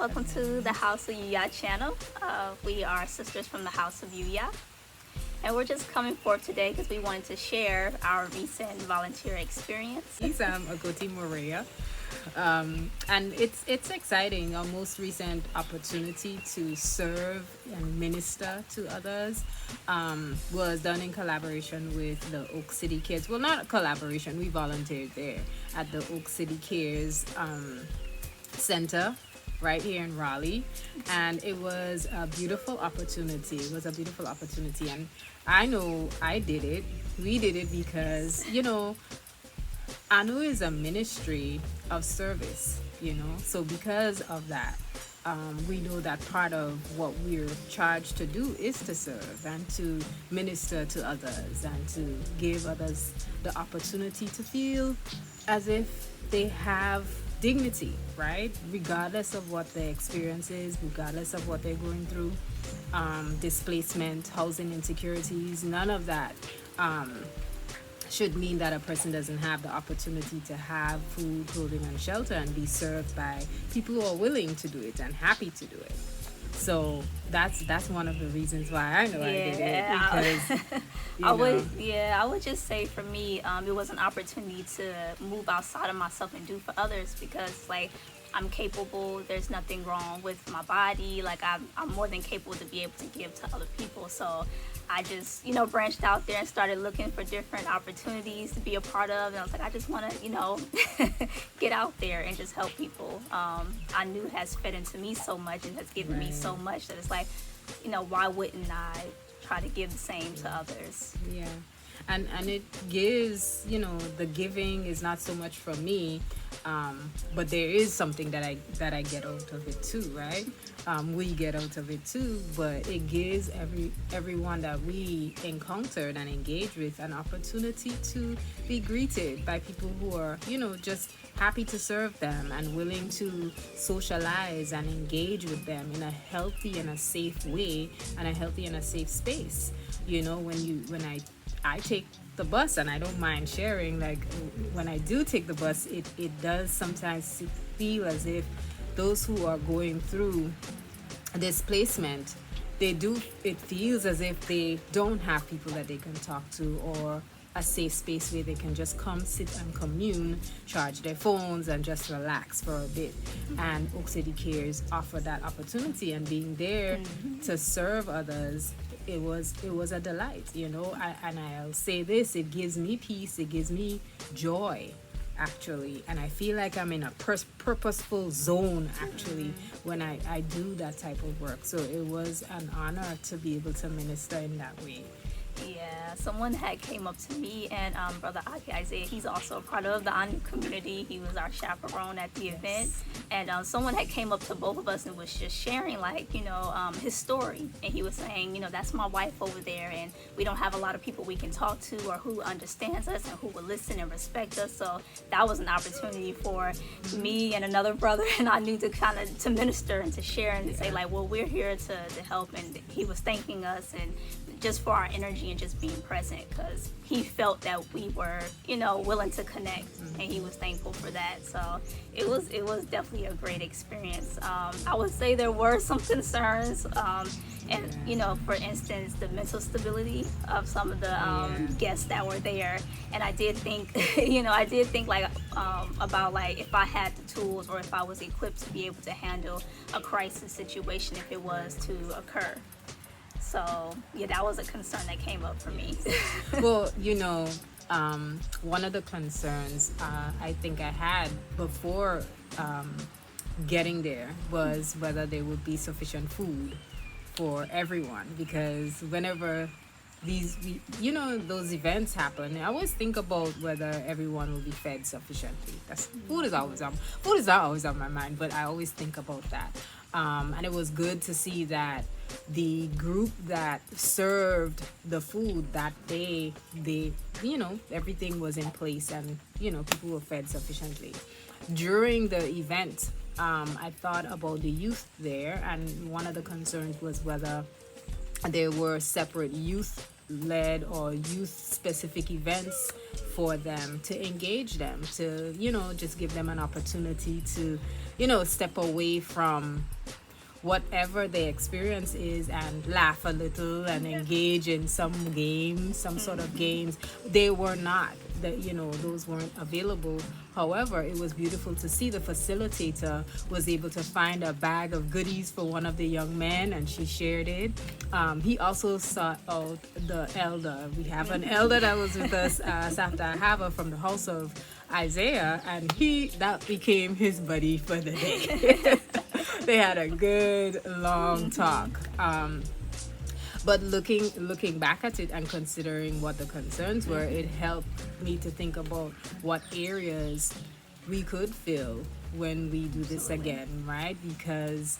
Welcome to the House of Yuya channel. We are sisters from the House of Yuya, and we're just coming forth today because we wanted to share our recent volunteer experience. I'm Agoti Morea, and it's exciting. Our most recent opportunity to serve and minister to others was done in collaboration with the Oak City Kids. Well, not a collaboration. We volunteered there at the Oak City Cares Center right here in Raleigh, and it was a beautiful opportunity. And I know I did it. We did it because Anu is a ministry of service. So because of that, we know that part of what we're charged to do is to serve and to minister to others and to give others the opportunity to feel as if they have dignity, right? Regardless of what their experience is, regardless of what they're going through, displacement, housing insecurities, none of that should mean that a person doesn't have the opportunity to have food, clothing, and shelter and be served by people who are willing to do it and happy to do it. So that's one of the reasons why I know I did it, because I would just say for me, it was an opportunity to move outside of myself and do for others, because I'm capable. There's nothing wrong with my body. I'm more than capable to be able to give to other people. So I just, branched out there and started looking for different opportunities to be a part of. And I was like, I just want to, get out there and just help people. I knew it has fed into me so much and has given me so much that it's like, why wouldn't I try to give the same to others? Yeah. And it gives, the giving is not so much from me, but there is something that I get out of it too, right? We get out of it too, but it gives everyone that we encountered and engaged with an opportunity to be greeted by people who are, just happy to serve them and willing to socialize and engage with them in a healthy and a safe way and a healthy and a safe space. When I take the bus, and I don't mind sharing, when I do take the bus, it does sometimes feel as if those who are going through displacement, it feels as if they don't have people that they can talk to, or a safe space where they can just come, sit and commune, charge their phones and just relax for a bit. And Oak City Cares offer that opportunity, and being there to serve others, it was a delight. I'll say this, it gives me peace, it gives me joy actually, and I feel like I'm in a purposeful zone actually when I do that type of work. So it was an honor to be able to minister in that way. Yeah, someone had came up to me, and Brother Aki Isaiah, he's also a part of the Anu community. He was our chaperone at the event, and someone had came up to both of us and was just sharing his story, and he was saying, that's my wife over there, and we don't have a lot of people we can talk to or who understands us and who will listen and respect us. So that was an opportunity for me and another brother and I knew to minister and to share and to say we're here to help. And he was thanking us and just for our energy and just being present, because he felt that we were willing to connect, and he was thankful for that. So it was definitely a great experience. I would say there were some concerns, and for instance, the mental stability of some of the guests that were there. And I did think about if I had the tools or if I was equipped to be able to handle a crisis situation if it was to occur. So that was a concern that came up for me. Well, one of the concerns I think I had before getting there was whether there would be sufficient food for everyone, because whenever those events happen, I always think about whether everyone will be fed sufficiently. Food is always on my mind, but I always think about that. And it was good to see that the group that served the food that day, everything was in place, and people were fed sufficiently. During the event, I thought about the youth there, and one of the concerns was whether there were separate youth-led or youth-specific events for them to engage them, to just give them an opportunity to step away from whatever the experience is and laugh a little and engage in some games, some sort of games. They were not that, those weren't available. However, it was beautiful to see the facilitator was able to find a bag of goodies for one of the young men, and she shared it. He also sought out the elder. We have an elder that was with us, Safta Hava, from the house of Isaiah, and that became his buddy for the day. They had a good long talk. But looking back at it and considering what the concerns were, it helped me to think about what areas we could fill when we do this again, right? Because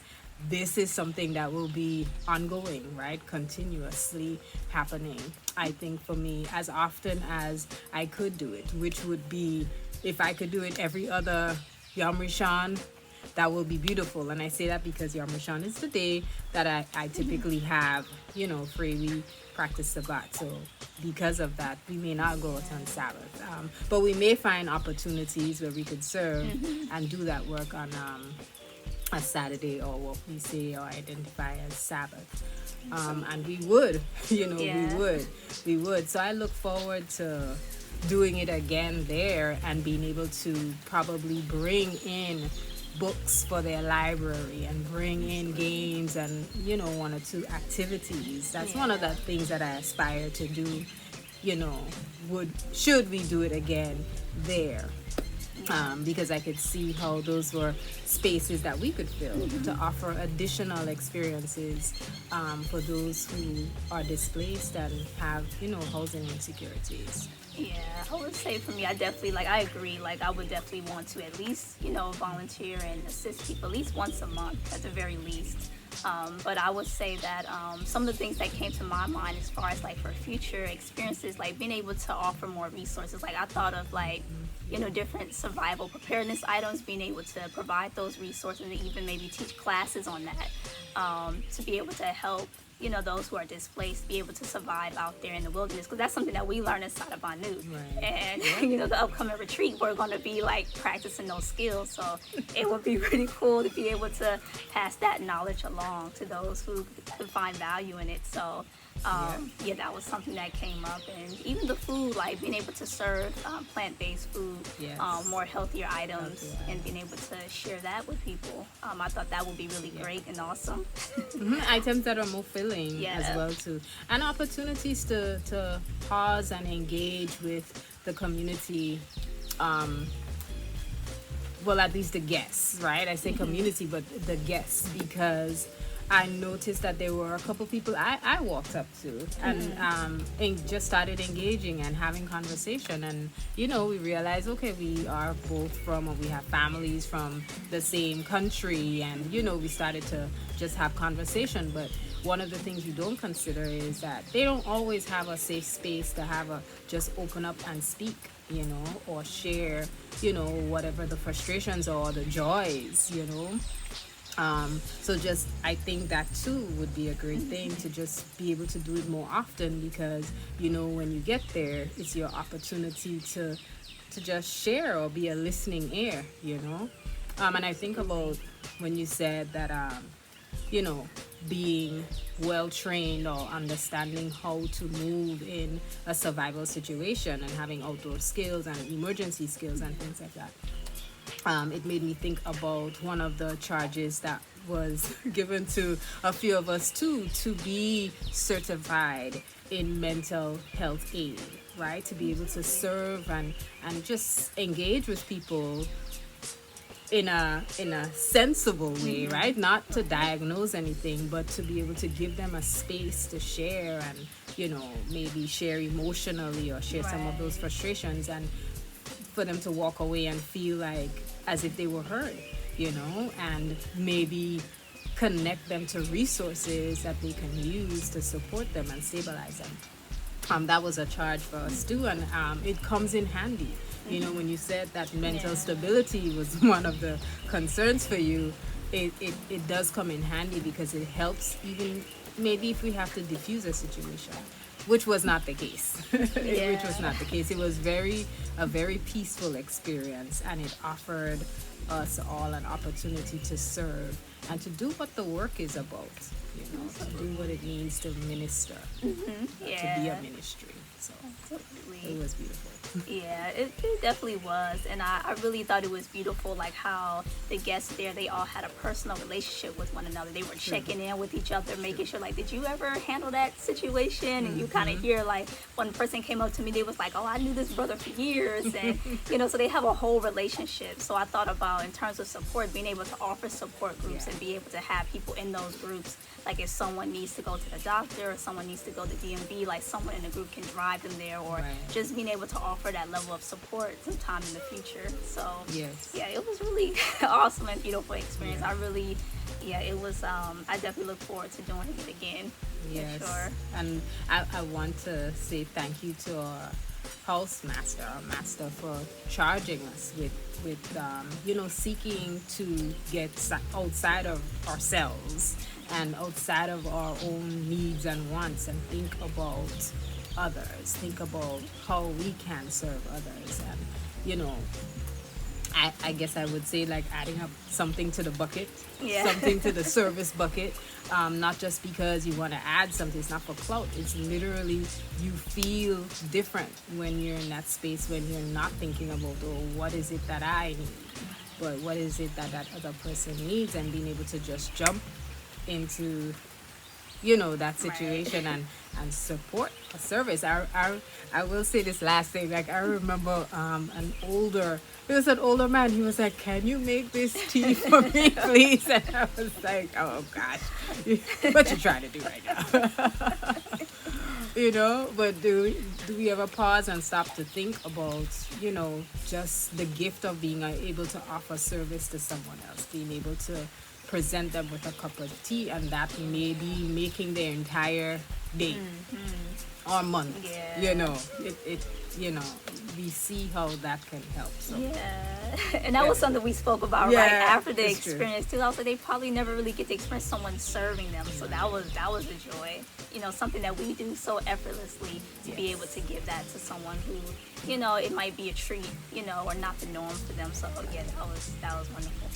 this is something that will be ongoing, right? Continuously happening. I think for me, as often as I could do it, which would be if I could do it every other Yom Rishon, that will be beautiful. And I say that because Yom Rishon is the day that I typically have, free. We practice Shabbat. So because of that, we may not go out on Sabbath. But we may find opportunities where we could serve and do that work on a Saturday, or what we say or identify as Sabbath. And we would, we would. So I look forward to doing it again there and being able to probably bring in books for their library and bring in games and one or two activities. That's one of the things that I aspire to do. Should we do it again there? Because I could see how those were spaces that we could fill to offer additional experiences for those who are displaced and have housing insecurities. Yeah, I would say for me, I definitely, I agree. I would definitely want to at least, volunteer and assist people at least once a month at the very least. But I would say that some of the things that came to my mind as far as for future experiences, being able to offer more resources. I thought of different survival preparedness items, being able to provide those resources and even maybe teach classes on that to be able to help those who are displaced be able to survive out there in the wilderness, because that's something that we learn inside of Anu. Right. And the upcoming retreat, we're going to be practicing those skills, so it would be really cool to be able to pass that knowledge along to those who could find value in it. So that was something that came up. And even the food, being able to serve plant-based food, more healthier items, and being able to share that with people. I thought that would be really great and awesome. Items that are more filling as well too, and opportunities to pause and engage with the community. Well, at least the guests, right? I say community, but the guests, because I noticed that there were a couple people I walked up to and just started engaging and having conversation. And, we realized, okay, we are both we have families from the same country. And, we started to just have conversation. But one of the things you don't consider is that they don't always have a safe space to just open up and speak, or share, whatever the frustrations or the joys, So I think that too would be a great thing, to just be able to do it more often, because when you get there, it's your opportunity to just share or be a listening ear, and I think about when you said that being well trained or understanding how to move in a survival situation and having outdoor skills and emergency skills and things like that. It made me think about one of the charges that was given to a few of us too, to be certified in mental health aid, right? To be able to serve and just engage with people in a sensible way, right? Not to diagnose anything, but to be able to give them a space to share and, maybe share emotionally or share some of those frustrations, and for them to walk away and feel as if they were heard, and maybe connect them to resources that they can use to support them and stabilize them. That was a charge for us too, and it comes in handy. When you said that mental stability was one of the concerns for you, it does come in handy, because it helps even maybe if we have to diffuse a situation, which was not the case. Which was not the case. It was a very peaceful experience, and it offered us all an opportunity to serve and to do what the work is about, to do what it means to minister, to be Yeah. a ministry. So Absolutely. it was beautiful. Yeah, it definitely was. And I really thought it was beautiful, like how the guests there, they all had a personal relationship with one another. They were checking in with each other, making sure, like, did you ever handle that situation? And you kind of hear, like, one person came up to me, they was like, oh, I knew this brother for years. And, so they have a whole relationship. So I thought about, in terms of support, being able to offer support groups and be able to have people in those groups. Like if someone needs to go to the doctor or someone needs to go to DMV, like someone in the group can drive them there, or just being able to offer that level of support sometime in the future. So yeah, it was really awesome and beautiful experience. I really, it was. I definitely look forward to doing it again. Yes, for sure. And I want to say thank you to our house master, our master, for charging us with seeking to get outside of ourselves and outside of our own needs and wants, and think about others, think about how we can serve others. And I guess I would say, like, adding up something to the bucket, something to the service bucket, not just because you want to add something. It's not for clout. It's literally, you feel different when you're in that space, when you're not thinking about, oh, what is it that I need, but what is it that other person needs, and being able to just jump into that situation and support a service. I will say this last thing. Like, I remember an older man. He was like, "Can you make this tea for me, please?" And I was like, "Oh gosh, what you trying to do right now?" But do we ever pause and stop to think about just the gift of being able to offer service to someone else, being able to present them with a cup of tea, and that may be making their entire day or month. We see how that can help. So and that was something we spoke about right after the it's experience too. Also, they probably never really get to experience someone serving them, so that was a joy. Something that we do so effortlessly, to be able to give that to someone who it might be a treat, or not the norm for them. So that was wonderful.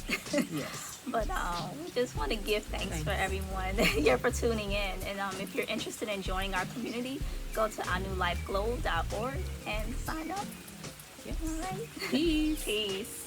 Yes. But we just want to give thanks for everyone here for tuning in. And if you're interested in joining our community, go to ournewlifeglow.org and sign up. Yes. All right. Peace. Peace.